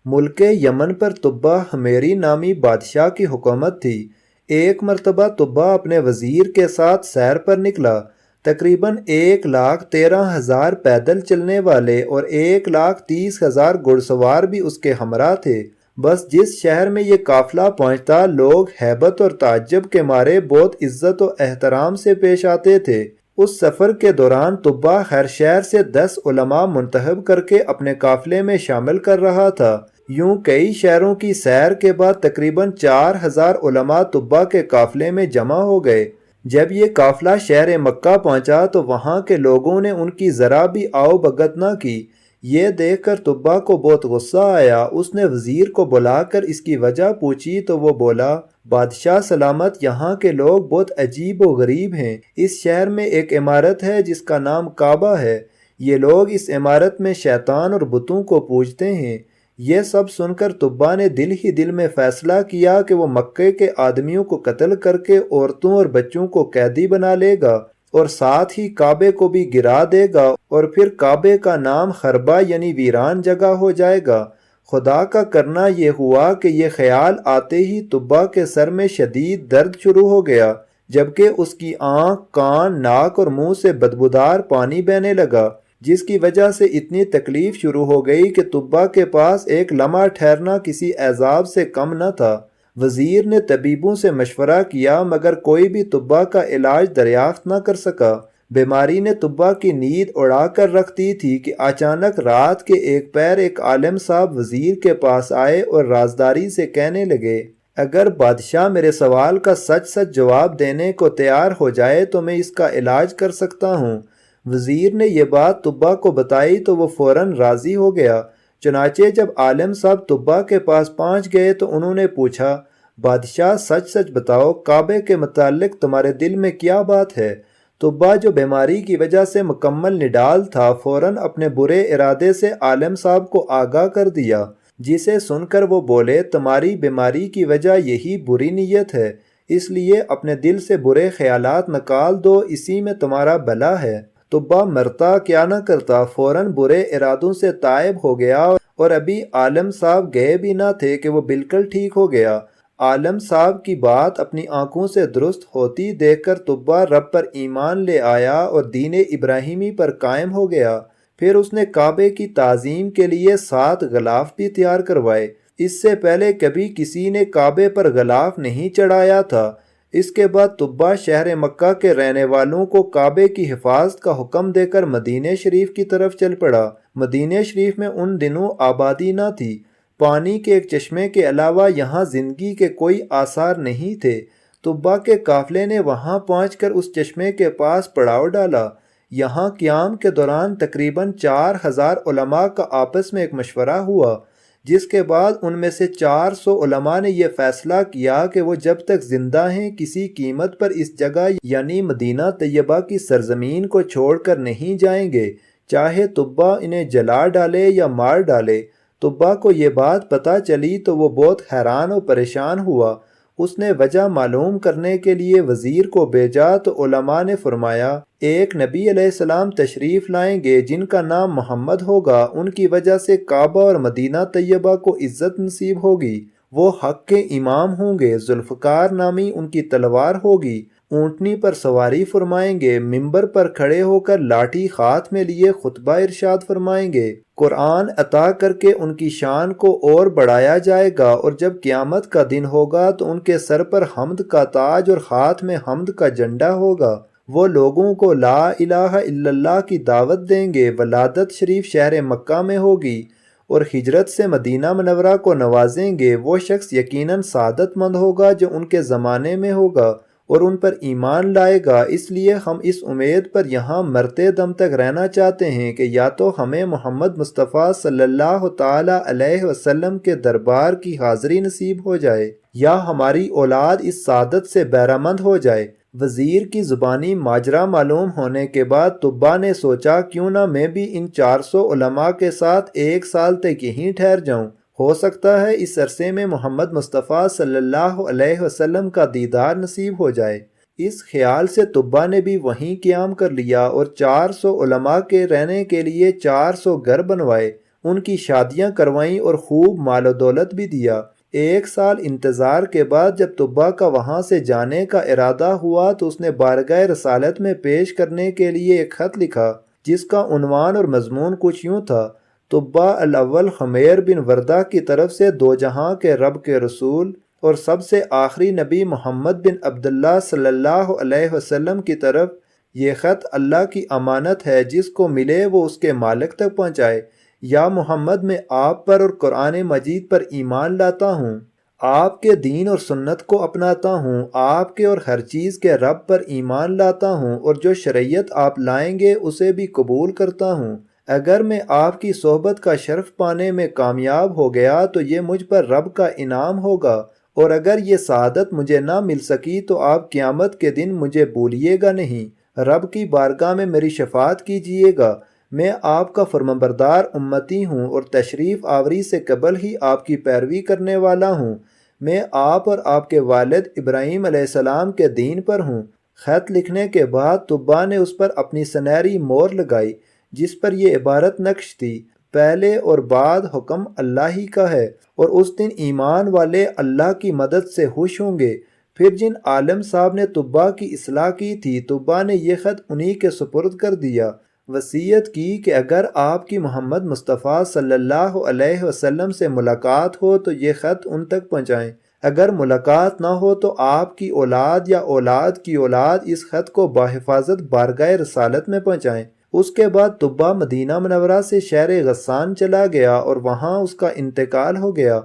ملک یمن پر تبا حمیری نامی بادشاہ کی حکومت تھی۔ ایک مرتبہ تبا اپنے وزیر کے ساتھ سیر پر نکلا۔ تقریباً 1,13,000 پیدل چلنے والے اور 1,30,000 گھڑ سوار بھی اس کے ہمراہ تھے۔ بس جس شہر میں یہ قافلہ پہنچتا لوگ ہیبت اور تعجب کے مارے بہت عزت و احترام سے پیش آتے تھے۔ اس سفر کے دوران تبا ہر شہر سے 10 علماء منتخب کر کے اپنے قافلے میں شامل کر رہا تھا۔ یوں کئی شہروں کی سیر کے بعد تقریباً 4,000 علماء تبا کے قافلے میں جمع ہو گئے۔ جب یہ قافلہ شہر مکہ پہنچا تو وہاں کے لوگوں نے ان کی ذرا بھی آؤ بھگت نہ کی۔ یہ دیکھ کر تبا کو بہت غصہ آیا۔ اس نے وزیر کو بلا کر اس کی وجہ پوچھی تو وہ بولا، بادشاہ سلامت، یہاں کے لوگ بہت عجیب و غریب ہیں۔ اس شہر میں ایک عمارت ہے جس کا نام کعبہ ہے۔ یہ لوگ اس عمارت میں شیطان اور بتوں کو پوجتے ہیں۔ یہ سب سن کر تبا نے دل ہی دل میں فیصلہ کیا کہ وہ مکے کے آدمیوں کو قتل کر کے عورتوں اور بچوں کو قیدی بنا لے گا اور ساتھ ہی کعبے کو بھی گرا دے گا، اور پھر کعبے کا نام خربہ یعنی ویران جگہ ہو جائے گا۔ خدا کا کرنا یہ ہوا کہ یہ خیال آتے ہی تبا کے سر میں شدید درد شروع ہو گیا، جبکہ اس کی آنکھ، کان، ناک اور منہ سے بدبودار پانی بہنے لگا، جس کی وجہ سے اتنی تکلیف شروع ہو گئی کہ تبا کے پاس ایک لمحہ ٹھہرنا کسی عذاب سے کم نہ تھا۔ وزیر نے طبیبوں سے مشورہ کیا مگر کوئی بھی تبا کا علاج دریافت نہ کر سکا۔ بیماری نے تبا کی نیند اڑا کر رکھ دی تھی کہ اچانک رات کے ایک پہر ایک عالم صاحب وزیر کے پاس آئے اور رازداری سے کہنے لگے، اگر بادشاہ میرے سوال کا سچ سچ جواب دینے کو تیار ہو جائے تو میں اس کا علاج کر سکتا ہوں۔ وزیر نے یہ بات تبا کو بتائی تو وہ فوراً راضی ہو گیا۔ چنانچہ جب عالم صاحب تبا کے پاس پہنچ گئے تو انہوں نے پوچھا، بادشاہ سچ سچ بتاؤ، کعبے کے متعلق تمہارے دل میں کیا بات ہے؟ تبا جو بیماری کی وجہ سے مکمل نڈال تھا فوراً اپنے برے ارادے سے عالم صاحب کو آگاہ کر دیا، جسے سن کر وہ بولے، تمہاری بیماری کی وجہ یہی بری نیت ہے، اس لیے اپنے دل سے برے خیالات نکال دو، اسی میں تمہارا بھلا ہے۔ تبا مرتا کیا نہ کرتا، فوراً برے ارادوں سے تائب ہو گیا اور ابھی عالم صاحب گئے بھی نہ تھے کہ وہ بالکل ٹھیک ہو گیا۔ عالم صاحب کی بات اپنی آنکھوں سے درست ہوتی دیکھ کر تبا رب پر ایمان لے آیا اور دین ابراہیمی پر قائم ہو گیا۔ پھر اس نے کعبے کی تعظیم کے لیے 7 غلاف بھی تیار کروائے۔ اس سے پہلے کبھی کسی نے کعبے پر غلاف نہیں چڑھایا تھا۔ اس کے بعد تبا شہر مکہ کے رہنے والوں کو کعبے کی حفاظت کا حکم دے کر مدینہ شریف کی طرف چل پڑا۔ مدینہ شریف میں ان دنوں آبادی نہ تھی۔ پانی کے ایک چشمے کے علاوہ یہاں زندگی کے کوئی آثار نہیں تھے۔ تبا کے قافلے نے وہاں پہنچ کر اس چشمے کے پاس پڑاؤ ڈالا۔ یہاں قیام کے دوران تقریباً 4,000 علماء کا آپس میں ایک مشورہ ہوا، جس کے بعد ان میں سے 400 علماء نے یہ فیصلہ کیا کہ وہ جب تک زندہ ہیں کسی قیمت پر اس جگہ یعنی مدینہ طیبہ کی سرزمین کو چھوڑ کر نہیں جائیں گے، چاہے تبا انہیں جلا ڈالے یا مار ڈالے۔ تبا کو یہ بات پتہ چلی تو وہ بہت حیران و پریشان ہوا۔ اس نے وجہ معلوم کرنے کے لیے وزیر کو بھیجا تو علماء نے فرمایا، ایک نبی علیہ السلام تشریف لائیں گے جن کا نام محمد ہوگا، ان کی وجہ سے کعبہ اور مدینہ طیبہ کو عزت نصیب ہوگی۔ وہ حق کے امام ہوں گے، ذوالفقار نامی ان کی تلوار ہوگی، اونٹنی پر سواری فرمائیں گے، منبر پر کھڑے ہو کر لاٹھی ہاتھ میں لیے خطبہ ارشاد فرمائیں گے، قرآن عطا کر کے ان کی شان کو اور بڑھایا جائے گا، اور جب قیامت کا دن ہوگا تو ان کے سر پر حمد کا تاج اور ہاتھ میں حمد کا جھنڈا ہوگا۔ وہ لوگوں کو لا الہ الا اللہ کی دعوت دیں گے۔ ولادت شریف شہر مکہ میں ہوگی اور ہجرت سے مدینہ منورہ کو نوازیں گے۔ وہ شخص یقیناً سعادت مند ہوگا جو ان کے زمانے میں ہوگا اور ان پر ایمان لائے گا۔ اس لیے ہم اس امید پر یہاں مرتے دم تک رہنا چاہتے ہیں کہ یا تو ہمیں محمد مصطفیٰ صلی اللہ تعالی علیہ وسلم کے دربار کی حاضری نصیب ہو جائے یا ہماری اولاد اس سعادت سے بہرہ مند ہو جائے۔ وزیر کی زبانی ماجرا معلوم ہونے کے بعد تبا نے سوچا، کیوں نہ میں بھی ان 400 علماء کے ساتھ 1 سال تک یہیں ٹھہر جاؤں، ہو سکتا ہے اس عرصے میں محمد مصطفیٰ صلی اللہ علیہ وسلم کا دیدار نصیب ہو جائے۔ اس خیال سے تبا نے بھی وہیں قیام کر لیا اور 400 علماء کے رہنے کے لیے 400 گھر بنوائے۔ ان کی شادیاں کروائیں اور خوب مال و دولت بھی دیا۔ 1 سال انتظار کے بعد جب طبا کا وہاں سے جانے کا ارادہ ہوا تو اس نے بارگاہ رسالت میں پیش کرنے کے لیے ایک خط لکھا جس کا عنوان اور مضمون کچھ یوں تھا: طبا الاول خمیر بن وردہ کی طرف سے دو جہاں کے رب کے رسول اور سب سے آخری نبی محمد بن عبداللہ صلی اللہ علیہ وسلم کی طرف، یہ خط اللہ کی امانت ہے، جس کو ملے وہ اس کے مالک تک پہنچائے۔ یا محمد، میں آپ پر اور قرآن مجید پر ایمان لاتا ہوں، آپ کے دین اور سنت کو اپناتا ہوں، آپ کے اور ہر چیز کے رب پر ایمان لاتا ہوں، اور جو شریعت آپ لائیں گے اسے بھی قبول کرتا ہوں۔ اگر میں آپ کی صحبت کا شرف پانے میں کامیاب ہو گیا تو یہ مجھ پر رب کا انعام ہوگا، اور اگر یہ سعادت مجھے نہ مل سکی تو آپ قیامت کے دن مجھے بھولیے گا نہیں، رب کی بارگاہ میں میری شفاعت کیجیے گا۔ میں آپ کا فرمانبردار امتی ہوں اور تشریف آوری سے قبل ہی آپ کی پیروی کرنے والا ہوں۔ میں آپ اور آپ کے والد ابراہیم علیہ السلام کے دین پر ہوں۔ خط لکھنے کے بعد طبا نے اس پر اپنی سنہری مہر لگائی جس پر یہ عبارت نقش تھی: پہلے اور بعد حکم اللہ ہی کا ہے، اور اس دن ایمان والے اللہ کی مدد سے خوش ہوں گے۔ پھر جن عالم صاحب نے طبا کی اصلاح کی تھی، طبا نے یہ خط انہی کے سپرد کر دیا۔ وصیت کی کہ اگر آپ کی محمد مصطفیٰ صلی اللہ علیہ وسلم سے ملاقات ہو تو یہ خط ان تک پہنچائیں، اگر ملاقات نہ ہو تو آپ کی اولاد یا اولاد کی اولاد اس خط کو بحفاظت بارگاہ رسالت میں پہنچائیں۔ اس کے بعد طبا مدینہ منورہ سے شہر غسان چلا گیا اور وہاں اس کا انتقال ہو گیا۔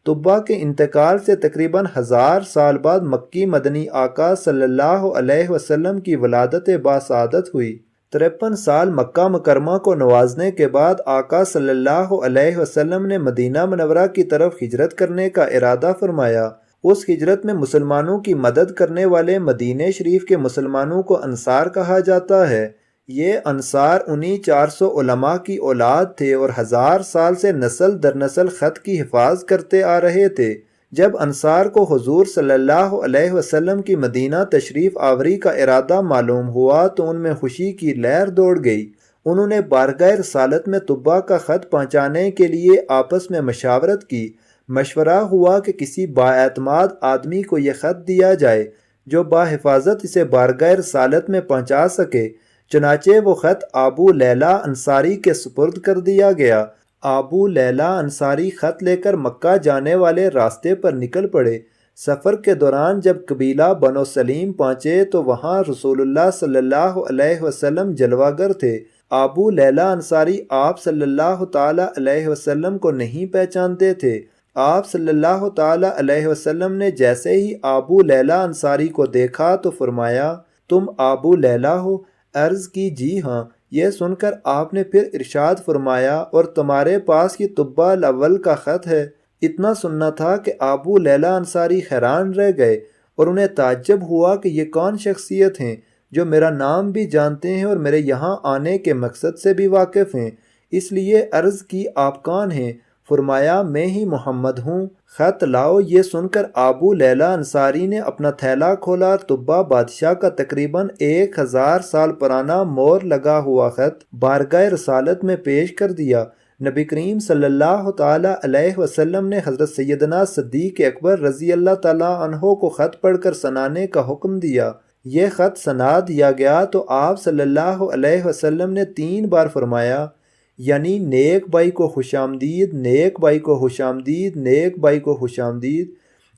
طبا کے انتقال سے تقریباً 1000 سال بعد مکی مدنی آقا صلی اللہ علیہ وسلم کی ولادت باسعادت ہوئی۔ 53 سال مکہ مکرمہ کو نوازنے کے بعد آقا صلی اللہ علیہ وسلم نے مدینہ منورہ کی طرف ہجرت کرنے کا ارادہ فرمایا۔ اس ہجرت میں مسلمانوں کی مدد کرنے والے مدینہ شریف کے مسلمانوں کو انصار کہا جاتا ہے۔ یہ انصار انہی 400 علماء کی اولاد تھے اور 1000 سال سے نسل در نسل خط کی حفاظ کرتے آ رہے تھے۔ جب انصار کو حضور صلی اللہ علیہ وسلم کی مدینہ تشریف آوری کا ارادہ معلوم ہوا تو ان میں خوشی کی لہر دوڑ گئی۔ انہوں نے بارگاہ رسالت میں طبا کا خط پہنچانے کے لیے آپس میں مشاورت کی۔ مشورہ ہوا کہ کسی بااعتماد آدمی کو یہ خط دیا جائے جو بحفاظت اسے بارگاہ رسالت میں پہنچا سکے۔ چنانچہ وہ خط ابو لیلہ انصاری کے سپرد کر دیا گیا۔ ابو لیلہ انصاری خط لے کر مکہ جانے والے راستے پر نکل پڑے۔ سفر کے دوران جب قبیلہ بنو سلیم پہنچے تو وہاں رسول اللہ صلی اللہ علیہ وسلم جلوہ گر تھے۔ ابو لیلہ انصاری آپ صلی اللہ تعالی علیہ وسلم کو نہیں پہچانتے تھے۔ آپ صلی اللہ تعالی علیہ وسلم نے جیسے ہی ابو لیلہ انصاری کو دیکھا تو فرمایا: تم ابو لیلہ ہو؟ عرض کی: جی ہاں۔ یہ سن کر آپ نے پھر ارشاد فرمایا: اور تمہارے پاس یہ طبا الاول کا خط ہے؟ اتنا سننا تھا کہ ابو لیلہ انصاری حیران رہ گئے اور انہیں تعجب ہوا کہ یہ کون شخصیت ہیں جو میرا نام بھی جانتے ہیں اور میرے یہاں آنے کے مقصد سے بھی واقف ہیں۔ اس لیے عرض کی: آپ کون ہیں؟ فرمایا: میں ہی محمد ہوں۔ خط لاؤ۔ یہ سن کر ابو لیلہ انصاری نے اپنا تھیلا کھولا اور طبا بادشاہ کا تقریباً 1000 سال پرانا مہر لگا ہوا خط بارگاہ رسالت میں پیش کر دیا۔ نبی کریم صلی اللہ تعالیٰ علیہ وسلم نے حضرت سیدنا صدیق اکبر رضی اللہ تعالیٰ عنہ کو خط پڑھ کر سنانے کا حکم دیا۔ یہ خط سنا دیا گیا تو آپ صلی اللہ علیہ وسلم نے 3 بار فرمایا، یعنی نیک بھائی کو خوش آمدید، نیک بھائی کو خوش آمدید، نیک بھائی کو خوش آمدید۔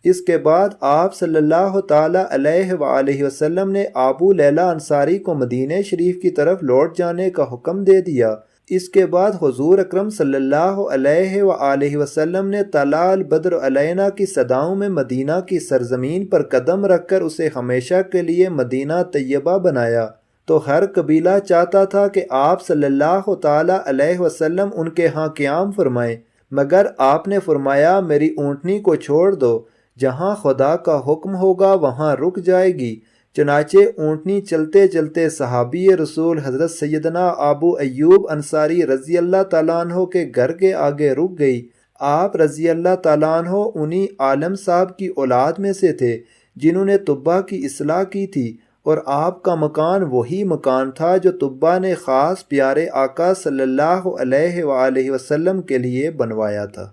اس کے بعد آپ صلی اللہ تعالیٰ علیہ وآلہ وسلم نے ابو لیلہ انصاری کو مدینہ شریف کی طرف لوٹ جانے کا حکم دے دیا۔ اس کے بعد حضور اکرم صلی اللہ علیہ وآلہ وسلم نے طلع البدر علینا کی صداؤں میں مدینہ کی سرزمین پر قدم رکھ کر اسے ہمیشہ کے لیے مدینہ طیبہ بنایا۔ تو ہر قبیلہ چاہتا تھا کہ آپ صلی اللہ تعالیٰ علیہ وسلم ان کے ہاں قیام فرمائیں، مگر آپ نے فرمایا: میری اونٹنی کو چھوڑ دو، جہاں خدا کا حکم ہوگا وہاں رک جائے گی۔ چنانچہ اونٹنی چلتے چلتے صحابی رسول حضرت سیدنا ابو ایوب انصاری رضی اللہ تعالیٰ عنہ کے گھر کے آگے رک گئی۔ آپ رضی اللہ تعالیٰ عنہ انہی عالم صاحب کی اولاد میں سے تھے جنہوں نے طبا کی اصلاح کی تھی۔ اور آپ کا مکان وہی مکان تھا جو طبہ نے خاص پیارے آقا صلی اللہ علیہ وآلہ وسلم کے لیے بنوایا تھا۔